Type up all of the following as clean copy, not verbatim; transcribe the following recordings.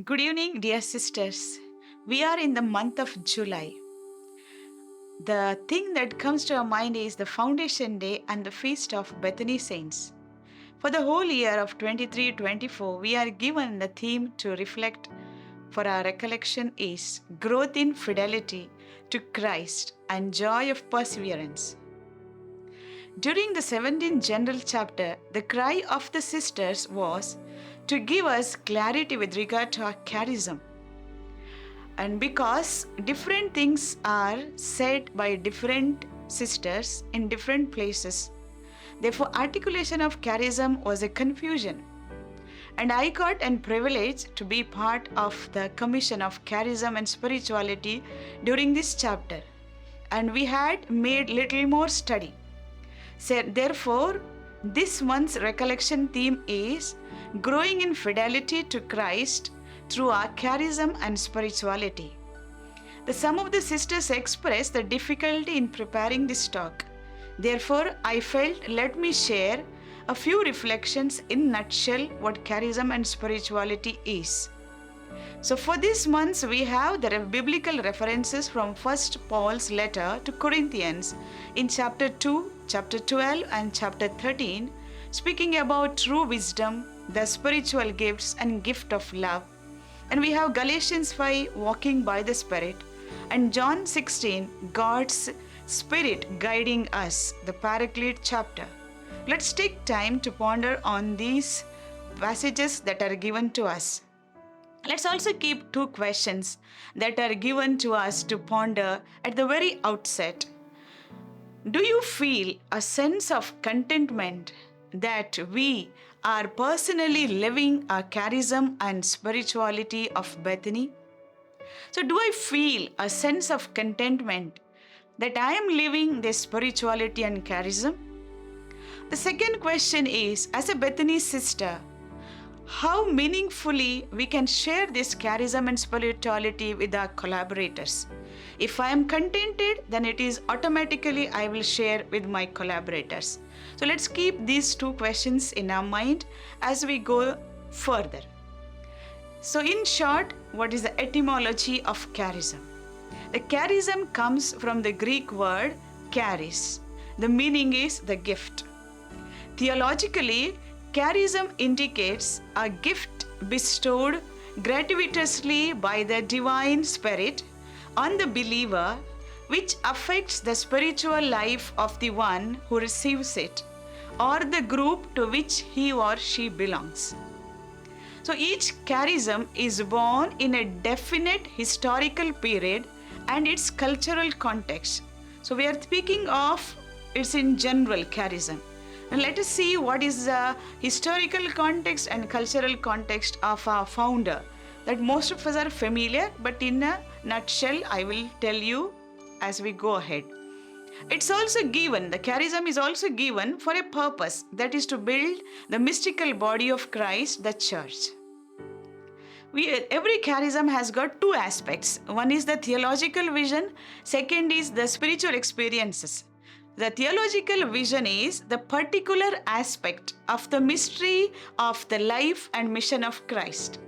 Good evening, dear sisters. We are in the month of July. The thing that comes to our mind is the Foundation Day and the Feast of Bethany Saints. For the whole year of 23-24, we are given the theme to reflect for our recollection is growth in fidelity to Christ and joy of perseverance. During the 17th general chapter, the cry of the sisters was to give us clarity with regard to our charism. And because different things are said by different sisters in different places, therefore articulation of charism was a confusion. And I got a privilege to be part of the commission of charism and spirituality during this chapter. And we had made little more study. So therefore, this month's recollection theme is growing in fidelity to Christ through our charism and spirituality. Some of the sisters expressed the difficulty in preparing this talk. Therefore, I felt let me share a few reflections in nutshell what charism and spirituality is. So for this month, we have the biblical references from 1 Paul's letter to Corinthians in chapter 2, chapter 12 and chapter 13, speaking about true wisdom, the spiritual gifts and gift of love. And we have Galatians 5, walking by the Spirit, and John 16, God's Spirit guiding us, the Paraclete chapter. Let's take time to ponder on these passages that are given to us. Let's also keep two questions that are given to us to ponder at the very outset. Do you feel a sense of contentment that we are personally living a charism and spirituality of Bethany? So do I feel a sense of contentment that I am living this spirituality and charism? The second question is, as a Bethany sister, how meaningfully we can share this charism and spirituality with our collaborators. If I am contented, then it is automatically I will share with my collaborators. So let's keep these two questions in our mind as we go further. So in short, what is the etymology of charism? The charism comes from the Greek word charis. The meaning is the gift. Theologically, charism indicates a gift bestowed gratuitously by the divine spirit on the believer, which affects the spiritual life of the one who receives it or the group to which he or she belongs. So each charism is born in a definite historical period and its cultural context. So we are speaking of it's in general charism. Now let us see what is the historical context and cultural context of our founder that most of us are familiar, but in a nutshell I will tell you as we go ahead. It's also given, the charism is also given for a purpose, that is to build the mystical body of Christ, the church. Every charism has got two aspects. One is the theological vision, second is the spiritual experiences. The theological vision is the particular aspect of the mystery of the life and mission of Christ,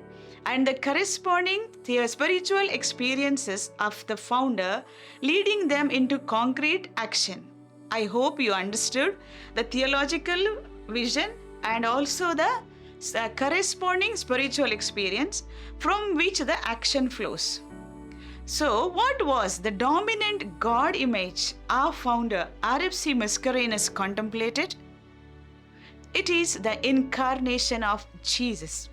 and the corresponding spiritual experiences of the founder, leading them into concrete action. I hope you understood the theological vision and also the corresponding spiritual experience from which the action flows. So, what was the dominant God image our founder RFC Mascarenhas contemplated? It is the incarnation of Jesus.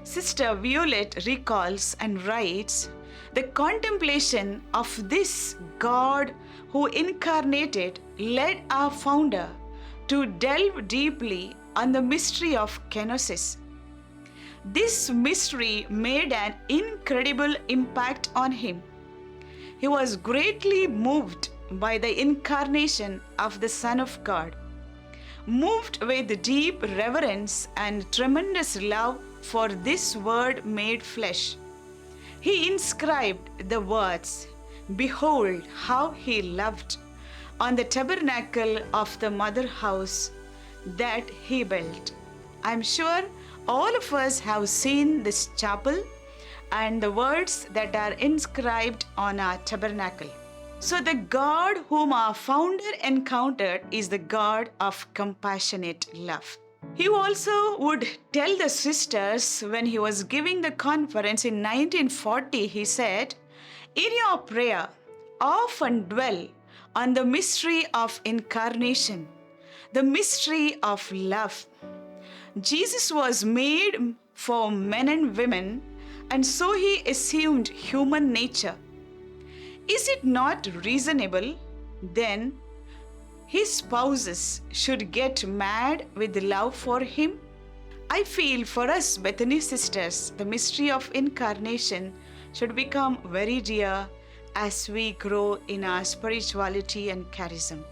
Sister Violet recalls and writes, the contemplation of this God who incarnated led our founder to delve deeply on the mystery of kenosis. This mystery made an incredible impact on him. He was greatly moved by the incarnation of the Son of God, moved with deep reverence and tremendous love for this Word made flesh. He inscribed the words, "Behold how he loved," on the tabernacle of the mother house that he built. I'm sure all of us have seen this chapel and the words that are inscribed on our tabernacle. So, the God whom our founder encountered is the God of compassionate love. He also would tell the sisters when he was giving the conference in 1940, he said, "In your prayer, often dwell on the mystery of incarnation, the mystery of love. Jesus was made for men and women, and so he assumed human nature. Is it not reasonable, then, his spouses should get mad with love for him?" I feel for us Bethany sisters, the mystery of incarnation should become very dear as we grow in our spirituality and charism.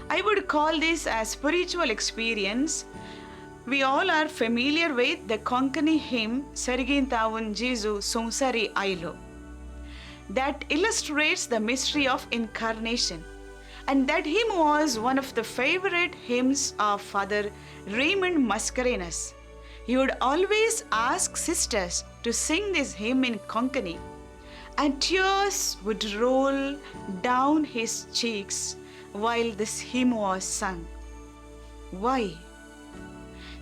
I would call this a spiritual experience. We all are familiar with the Konkani hymn Sarigin Tawun Jesu Sumsari Ailo that illustrates the mystery of incarnation. And that hymn was one of the favorite hymns of Father Raymond Mascarenhas. He would always ask sisters to sing this hymn in Konkani, and tears would roll down his cheeks while this hymn was sung. Why?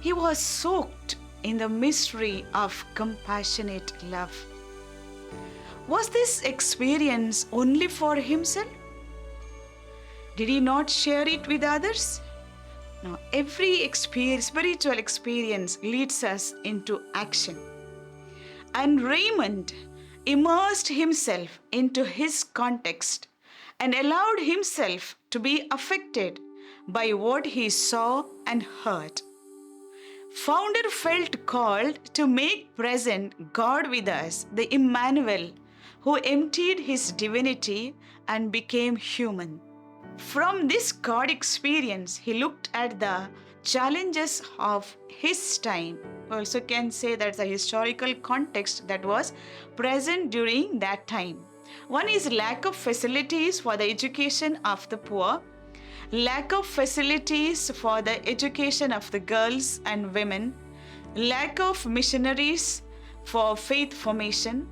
He was soaked in the mystery of compassionate love. Was this experience only for himself? Did he not share it with others? No, every spiritual experience leads us into action. And Raymond immersed himself into his context and allowed himself to be affected by what he saw and heard. Founder felt called to make present God with us, the Emmanuel, who emptied his divinity and became human. From this God experience, he looked at the challenges of his time. Also can say that's a historical context that was present during that time. One is lack of facilities for the education of the poor, lack of facilities for the education of the girls and women, lack of missionaries for faith formation,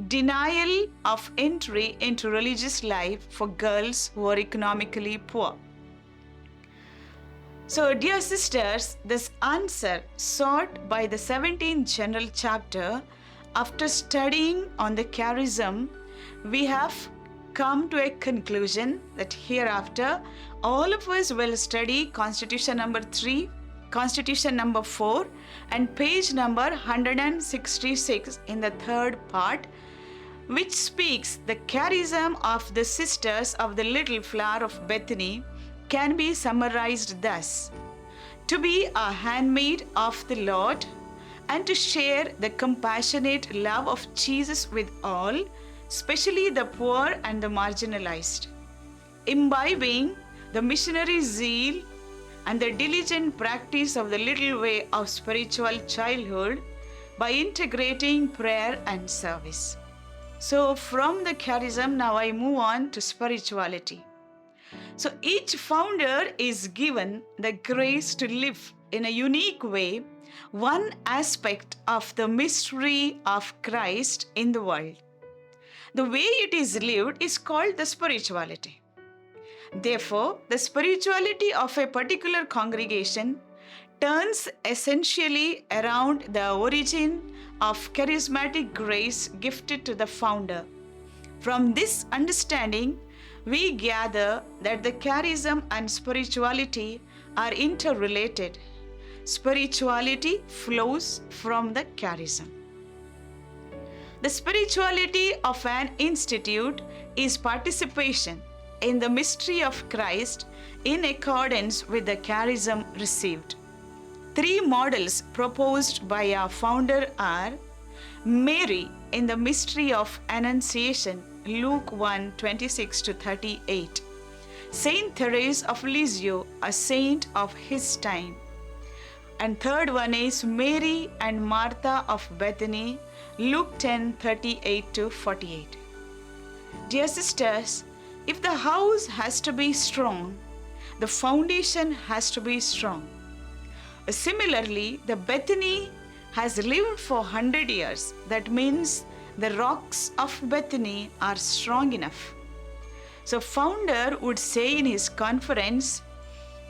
denial of entry into religious life for girls who are economically poor. So, dear sisters, this answer sought by the 17th general chapter, after studying on the charism, we have come to a conclusion that hereafter all of us will study Constitution number 3, Constitution number 4 and page number 166 in the third part, which speaks the charism of the sisters of the Little Flower of Bethany can be summarized thus: to be a handmaid of the Lord and to share the compassionate love of Jesus with all, especially the poor and the marginalized, imbibing the missionary zeal and the diligent practice of the little way of spiritual childhood by integrating prayer and service. So from the charism, now I move on to spirituality. So each founder is given the grace to live in a unique way one aspect of the mystery of Christ in the world. The way it is lived is called the spirituality. Therefore, the spirituality of a particular congregation turns essentially around the origin of charismatic grace gifted to the founder. From this understanding, we gather that the charism and spirituality are interrelated. Spirituality flows from the charism. The spirituality of an institute is participation in the mystery of Christ in accordance with the charism received. Three models proposed by our founder are Mary in the mystery of Annunciation, Luke 1:26-38. Saint Therese of Lisieux, a saint of his time. And third one is Mary and Martha of Bethany, Luke 10:38-48. Dear sisters, if the house has to be strong, the foundation has to be strong. Similarly, the Bethany has lived for 100 years. That means the rocks of Bethany are strong enough. So founder would say in his conference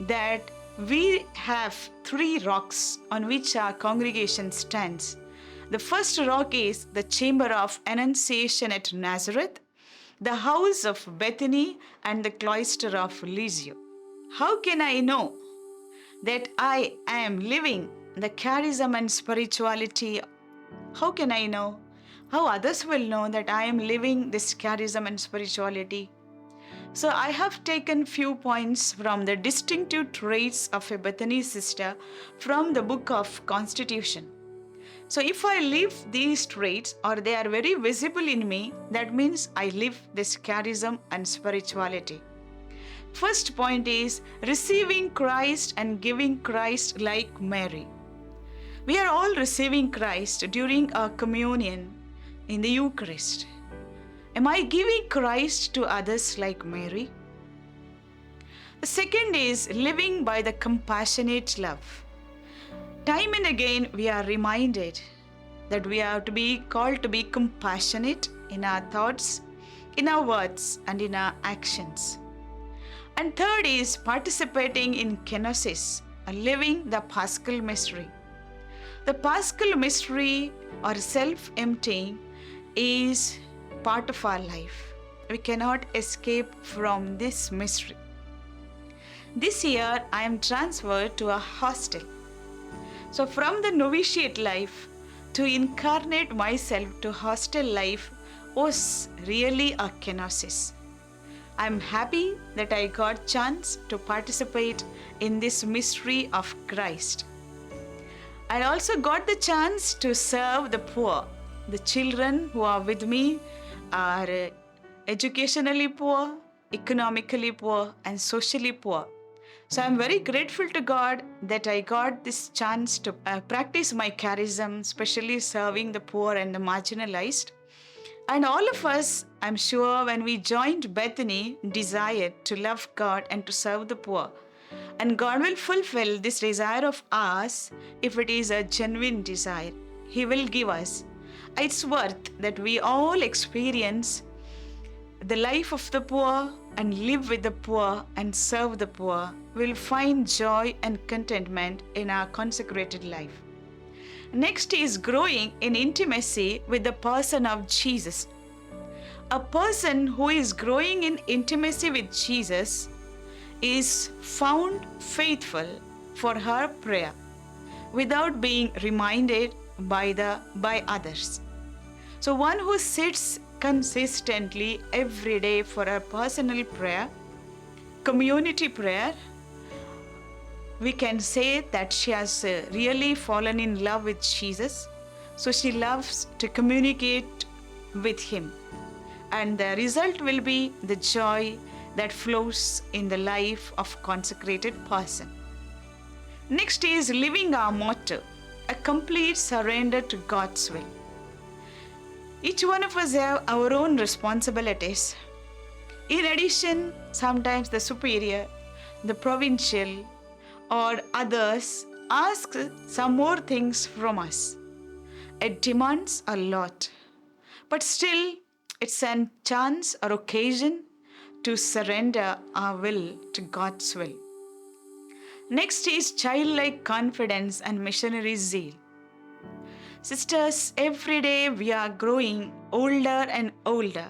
that we have 3 rocks on which our congregation stands. The first rock is the Chamber of Annunciation at Nazareth, the house of Bethany, and the cloister of Lysio. How can I know that I am living the charism and spirituality? How can I know? How others will know that I am living this charism and spirituality? So I have taken few points from the distinctive traits of a Bethany sister from the book of Constitution. So if I live these traits or they are very visible in me, that means I live this charism and spirituality. First point is receiving Christ and giving Christ like Mary. We are all receiving Christ during our communion in the Eucharist. Am I giving Christ to others like Mary? The second is living by the compassionate love. Time and again we are reminded that we are to be called to be compassionate in our thoughts, in our words, and in our actions. And third is participating in kenosis, living the Paschal mystery. The Paschal mystery or self-emptying is part of our life. We cannot escape from this mystery. This year I am transferred to a hostel. So from the novitiate life to incarnate myself to hostel life was really a kenosis. I am happy that I got chance to participate in this mystery of Christ. I also got the chance to serve the poor. The children who are with me are educationally poor, economically poor, and socially poor. So I'm very grateful to God that I got this chance to practice my charism, especially serving the poor and the marginalized. And all of us, I'm sure, when we joined Bethany, desired to love God and to serve the poor. And God will fulfill this desire of ours if it is a genuine desire. He will give us. It's worth that we all experience the life of the poor and live with the poor and serve the poor. We'll find joy and contentment in our consecrated life. Next is growing in intimacy with the person of Jesus. A person who is growing in intimacy with Jesus is found faithful for her prayer without being reminded by others. So one who sits consistently every day for a personal prayer, community prayer, we can say that she has really fallen in love with Jesus. So she loves to communicate with him. And the result will be the joy that flows in the life of consecrated person. Next is living our motto, a complete surrender to God's will. Each one of us have our own responsibilities. In addition, sometimes the superior, the provincial, or others ask some more things from us. It demands a lot, but still it's a chance or occasion to surrender our will to God's will. Next is childlike confidence and missionary zeal. Sisters, every day we are growing older and older,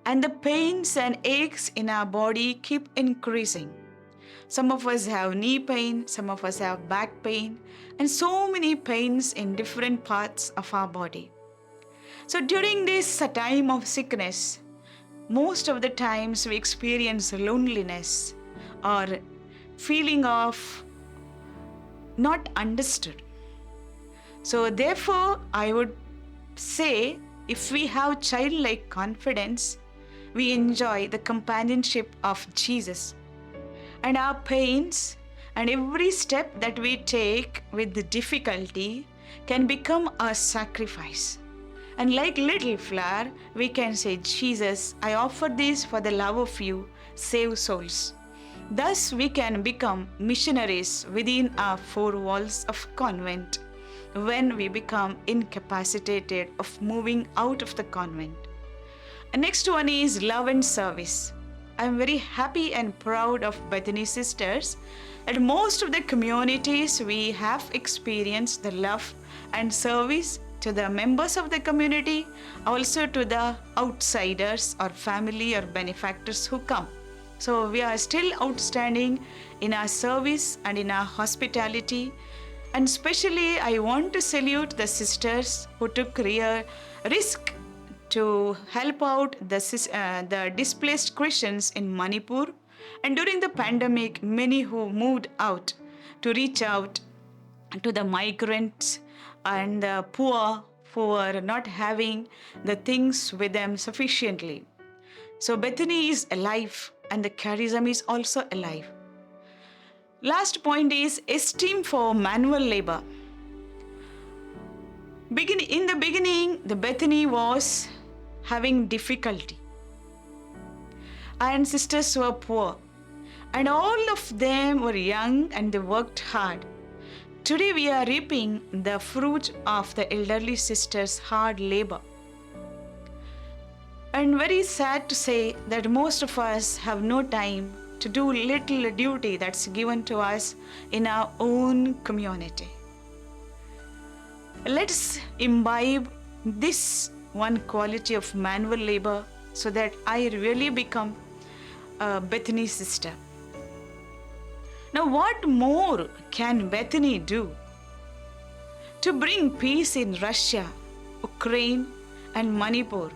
and the pains and aches in our body keep increasing. Some of us have knee pain, some of us have back pain, and so many pains in different parts of our body. So during this time of sickness, most of the times we experience loneliness or feeling of not understood. So therefore, I would say if we have childlike confidence, we enjoy the companionship of Jesus. And our pains and every step that we take with the difficulty can become a sacrifice. And like little flower, we can say, Jesus, I offer this for the love of you, save souls. Thus we can become missionaries within our 4 walls of convent. when we become incapacitated of moving out of the convent. And next one is love and service. I'm very happy and proud of Bethany sisters that most of the communities we have experienced the love and service to the members of the community, also to the outsiders or family or benefactors who come. So we are still outstanding in our service and in our hospitality. And especially I want to salute the sisters who took real risk to help out the displaced Christians in Manipur. And during the pandemic, many who moved out to reach out to the migrants and the poor who are not having the things with them sufficiently. So Bethany is alive and the charism is also alive. Last point is esteem for manual labor. In the beginning, the Bethany was having difficulty and sisters were poor and all of them were young and they worked hard. Today we are reaping the fruit of the elderly sisters' hard labor. And very sad to say that most of us have no time to do little duty that's given to us in our own community. Let's imbibe this one quality of manual labor so that I really become a Bethany sister. Now, what more can Bethany do to bring peace in Russia, Ukraine, and Manipur?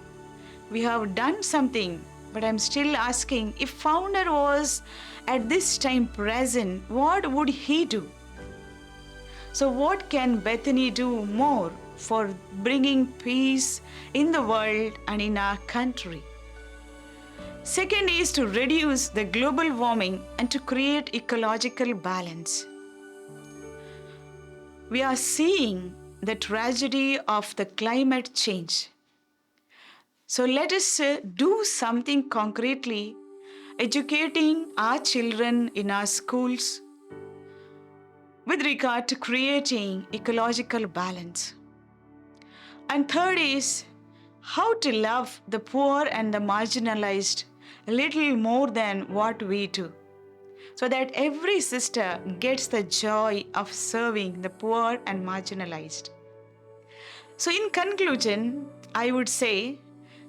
We have done something, but I'm still asking, if founder was at this time present, what would he do? So what can Bethany do more for bringing peace in the world and in our country? Second is to reduce the global warming and to create ecological balance. We are seeing the tragedy of the climate change. So let us do something concretely, educating our children in our schools with regard to creating ecological balance. And third is how to love the poor and the marginalized a little more than what we do, so that every sister gets the joy of serving the poor and marginalized. So in conclusion, I would say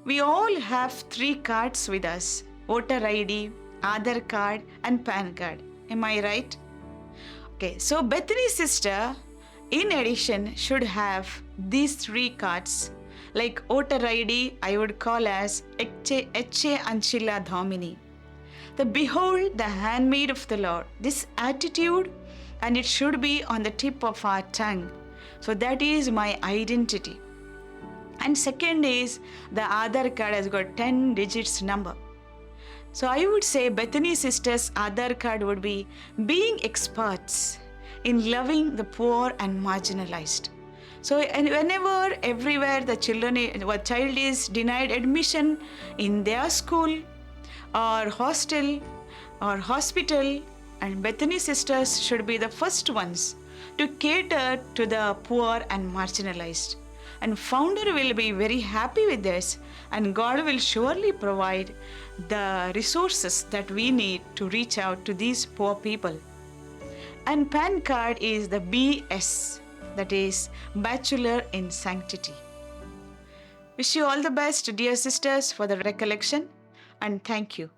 we all have 3 cards with us: voter ID, Aadhaar card, and PAN card. Am I right? Okay, so Bethany sister, in addition, should have these 3 cards. Like voter ID, I would call as Ecce Ancilla Domini. The behold the handmaid of the Lord. This attitude, and it should be on the tip of our tongue. So that is my identity. And second is the Aadhaar card has got 10 digits number. So I would say Bethany sisters' Aadhaar card would be being experts in loving the poor and marginalized. So and whenever, everywhere the child is denied admission in their school or hostel or hospital, and Bethany sisters should be the first ones to cater to the poor and marginalized. And founder will be very happy with this, and God will surely provide the resources that we need to reach out to these poor people. And PAN card is the BS, that is Bachelor in Sanctity. Wish you all the best, dear sisters, for the recollection, and thank you.